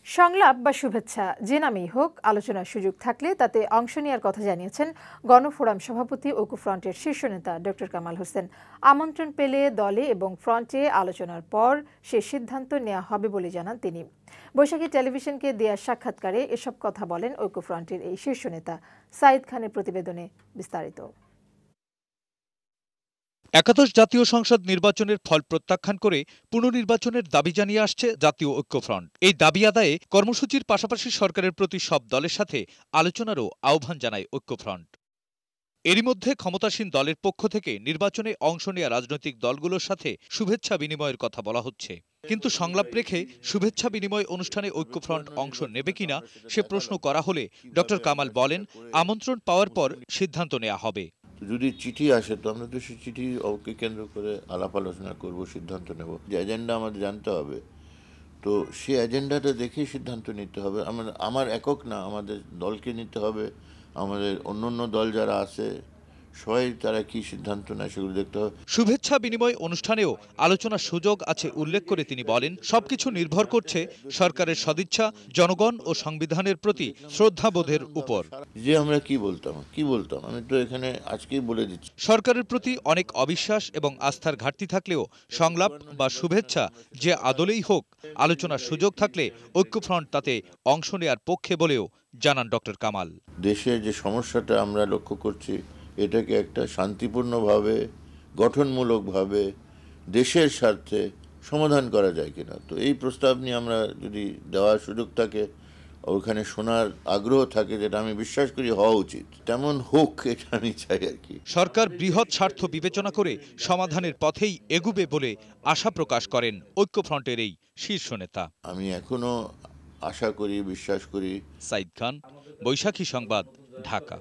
সংলাপ বা শুভেচ্ছা যে নামেই হোক, আলোচনার সুযোগ থাকলে তাতে অংশ নেওয়ার কথা জানিয়েছেন গণফোরাম সভাপতি ঐক্যফ্রন্টের শীর্ষ নেতা ডক্টর কামাল হোসেন। আমন্ত্রণ পেলে দলে এবং ফ্রন্টে আলোচনার পর সে সিদ্ধান্ত নেওয়া হবে বলে জানান তিনি। বৈশাখী টেলিভিশনকে দেয়া সাক্ষাৎকারে এসব কথা বলেন ঐক্যফ্রন্টের এই শীর্ষ নেতা। সাইদ খানের প্রতিবেদনে বিস্তারিত। একাদশ জাতীয় সংসদ নির্বাচনের ফল প্রত্যাখ্যান করে পুনর্নির্বাচনের দাবি জানিয়ে আসছে জাতীয় ঐক্যফ্রন্ট। এই দাবি আদায়ে কর্মসূচির পাশাপাশি সরকারের প্রতি সব দলের সাথে আলোচনারও আহ্বান জানায় ঐক্যফ্রন্ট। এরই মধ্যে ক্ষমতাসীন দলের পক্ষ থেকে নির্বাচনে অংশ নেওয়া রাজনৈতিক দলগুলোর সাথে শুভেচ্ছা বিনিময়ের কথা বলা হচ্ছে, কিন্তু সংলাপ রেখে শুভেচ্ছা বিনিময় অনুষ্ঠানে ঐক্যফ্রন্ট অংশ নেবে কিনা সে প্রশ্ন করা হলে ডক্টর কামাল বলেন, আমন্ত্রণ পাওয়ার পর সিদ্ধান্ত নেওয়া হবে। যদি চিঠি আসে তো আমরা তো সেই চিঠিকে কেন্দ্র করে আলাপ আলোচনা করব, সিদ্ধান্ত নেব। যে এজেন্ডা আমাদের জানতে হবে, তো সেই এজেন্ডাটা দেখেই সিদ্ধান্ত নিতে হবে। আমার একক না, আমাদের দলকে নিতে হবে, আমাদের অন্য দল যারা আছে সবাই তারা কি সিদ্ধান্ত নেয় সেগুলো দেখতে হবে। শুভেচ্ছা বিনিময় অনুষ্ঠানেও আলোচনার সুযোগ আছে উল্লেখ করে তিনি বলেন, সবকিছু নির্ভর করছে সরকারের সদিচ্ছা, জনগণ ও সংবিধানের প্রতি শ্রদ্ধাবোধের উপর। যে আমরা কি বলতাম আমি তো এখানে আজকেই বলে দিচ্ছি। সরকারের প্রতি অনেক অবিশ্বাস এবং আস্থার ঘাটতি থাকলেও সংলাপ বা শুভেচ্ছা যে আদলেই হোক, আলোচনার সুযোগ থাকলে ঐক্যফ্রন্ট তাতে অংশ নেয়ার পক্ষে বলেও জানান ডক্টর কামাল। দেশের যে সমস্যাটা আমরা লক্ষ্য করছি, এটাকে একটা শান্তিপূর্ণভাবে, গঠনমূলকভাবে, দেশের স্বার্থে সমাধান করা যায় কিনা, তো এই প্রস্তাব নিয়ে আমরা যদি দেওয়ার সুযোগ থাকে, ওখানে শোনার আগ্রহ থাকে, যেটা আমি বিশ্বাস করি হওয়া উচিত, তেমন হোক এটা আমি চাই আর কি। সরকার বৃহৎ স্বার্থ বিবেচনা করে সমাধানের পথেই এগুবে বলে আশা প্রকাশ করেন ঐক্যফ্রন্টের এই শীর্ষ নেতা। আমি এখনো আশা করি, বিশ্বাস করি। সাইদ খান, বৈশাখী সংবাদ, ঢাকা।